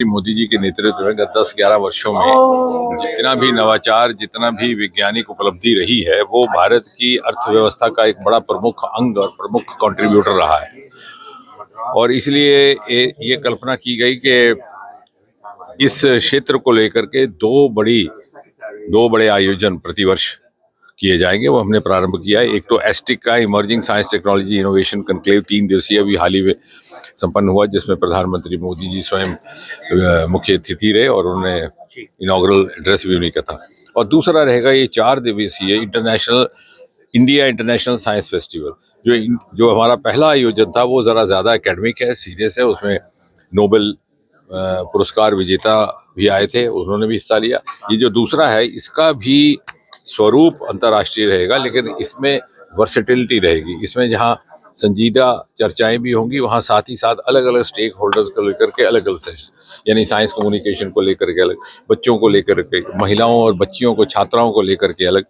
मोदी जी के नेतृत्व में गत 10-11 वर्षों में जितना भी नवाचार, जितना भी वैज्ञानिक उपलब्धि रही है, वो भारत की अर्थव्यवस्था का एक बड़ा प्रमुख अंग और प्रमुख कंट्रीब्यूटर रहा है। और इसलिए ये कल्पना की गई कि इस क्षेत्र को लेकर के दो बड़े आयोजन प्रतिवर्ष किए जाएंगे। वो हमने प्रारंभ किया है। एक तो एस्टिक का emerging science technology innovation conclave 3 दिवसीय अभी हाल ही में संपन्न हुआ, जिसमें प्रधानमंत्री मोदी जी स्वयं मुख्य अतिथि रहे और उन्होंने इनॉग्रल एड्रेस भी उन्हीं का था। और दूसरा रहेगा ये 4 दिवसीय इंडिया इंटरनेशनल साइंस फेस्टिवल। जो हमारा पहला आयोजन था वो ज़रा ज़्यादा एकेडमिक है, सीरियस है। उसमें नोबेल पुरस्कार विजेता भी आए थे, उन्होंने भी हिस्सा लिया। ये जो दूसरा है इसका भी स्वरूप अंतर्राष्ट्रीय रहेगा, लेकिन इसमें वर्सेटिलिटी रहेगी। इसमें जहाँ संजीदा चर्चाएं भी होंगी, वहाँ साथ ही साथ अलग अलग स्टेक होल्डर्स को लेकर के अलग अलग सेशन, यानी साइंस कम्युनिकेशन को लेकर के अलग, बच्चों को लेकर के, महिलाओं और बच्चियों को, छात्राओं को लेकर के अलग,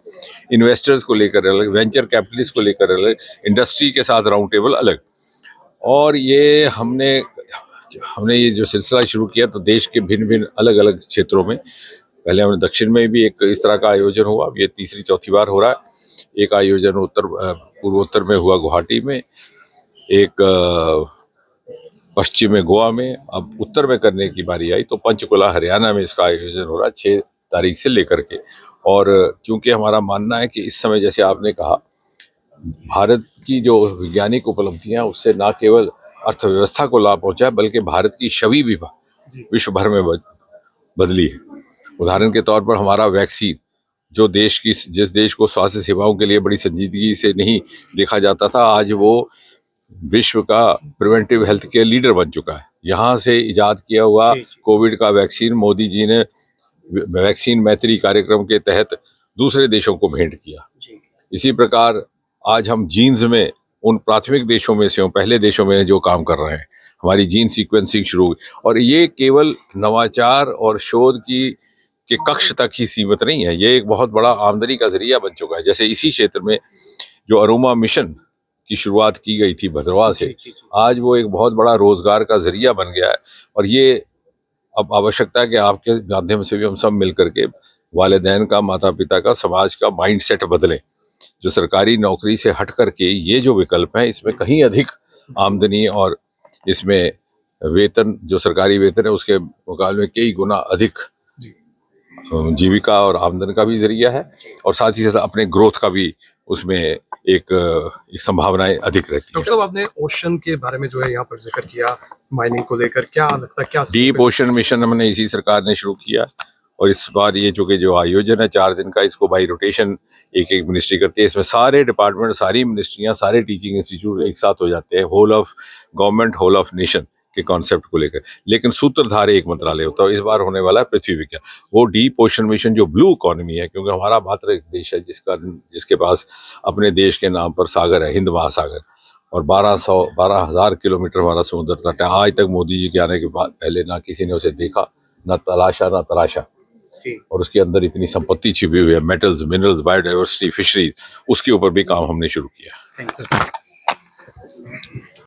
इन्वेस्टर्स को लेकर अलग, वेंचर कैपिटलिस्ट को लेकर अलग, इंडस्ट्री के साथ राउंड टेबल अलग। और ये हमने ये जो सिलसिला शुरू किया तो देश के भिन्न भिन्न अलग अलग क्षेत्रों में, पहले हमने दक्षिण में भी एक इस तरह का आयोजन हुआ, अब ये तीसरी चौथी बार हो रहा है। एक आयोजन पूर्वोत्तर में हुआ गुवाहाटी में, एक पश्चिम में गोवा में, अब उत्तर में करने की बारी आई तो पंचकुला हरियाणा में इसका आयोजन हो रहा है 6 तारीख से लेकर के। और क्योंकि हमारा मानना है कि इस समय जैसे आपने कहा, भारत की जो वैज्ञानिक उपलब्धियां उससे न केवल अर्थव्यवस्था को लाभ पहुंचा बल्कि भारत की छवि भी विश्व भर में बदली है। उदाहरण के तौर पर हमारा वैक्सीन, जो जिस देश को स्वास्थ्य सेवाओं के लिए बड़ी संजीदगी से नहीं देखा जाता था, आज वो विश्व का प्रिवेंटिव हेल्थ केयर लीडर बन चुका है। यहाँ से इजाद किया हुआ कोविड का वैक्सीन मोदी जी ने वैक्सीन मैत्री कार्यक्रम के तहत दूसरे देशों को भेंट किया। इसी प्रकार आज हम जीन्स में उन प्राथमिक देशों में से, पहले देशों में जो काम कर रहे हैं, हमारी जीन सीक्वेंसिंग शुरू हुई। और ये केवल नवाचार और शोध के कक्ष तक ही सीमित नहीं है, ये एक बहुत बड़ा आमदनी का जरिया बन चुका है। जैसे इसी क्षेत्र में जो अरोमा मिशन की शुरुआत की गई थी भद्रवाह से, आज वो एक बहुत बड़ा रोजगार का जरिया बन गया है। और ये अब आवश्यकता है कि आपके माध्यम से भी हम सब मिलकर के वालिदैन का, माता पिता का, समाज का माइंड सेट बदलें। जो सरकारी नौकरी से हट करके ये जो विकल्प है, इसमें कहीं अधिक आमदनी और इसमें वेतन, जो सरकारी वेतन है उसके मुकाबले में कई गुना अधिक जीविका और आमदन का भी जरिया है। और साथ ही साथ अपने ग्रोथ का भी उसमें एक संभावनाएं अधिक रहती है। डॉक्टर साहब, आपने ओशन के बारे में जो है यहाँ पर जिक्र किया, माइनिंग को लेकर क्या लगता है, क्या डीप ओशन मिशन हमने इसी सरकार ने शुरू किया। और इस बार ये जो आयोजन है 4 दिन का, इसको बाई रोटेशन एक मिनिस्ट्री करती है। इसमें सारे डिपार्टमेंट, सारी मिनिस्ट्रियां, सारे टीचिंग इंस्टीट्यूट एक साथ हो जाते हैं, whole of government, whole of nation के कॉन्सेप्ट को लेकर। लेकिन सूत्रधार एक मंत्रालय होता है। इस बार होने वाला है पृथ्वी विज्ञान। वो डीप ओशन मिशन जो ब्लू इकोनॉमी है, क्योंकि हमारा मात्र एक देश है जिसके पास अपने देश के नाम पर सागर है, हिंद महासागर, और 12,000 किलोमीटर हमारा समुद्र तट है। आज तक मोदी जी के आने के बाद पहले ना किसी ने उसे देखा, ना तलाशा, और उसके अंदर इतनी संपत्ति छिपी हुई है, मेटल्स, मिनरल्स, बायोडाइवर्सिटी, फिशरीज, उसके ऊपर भी काम हमने शुरू किया।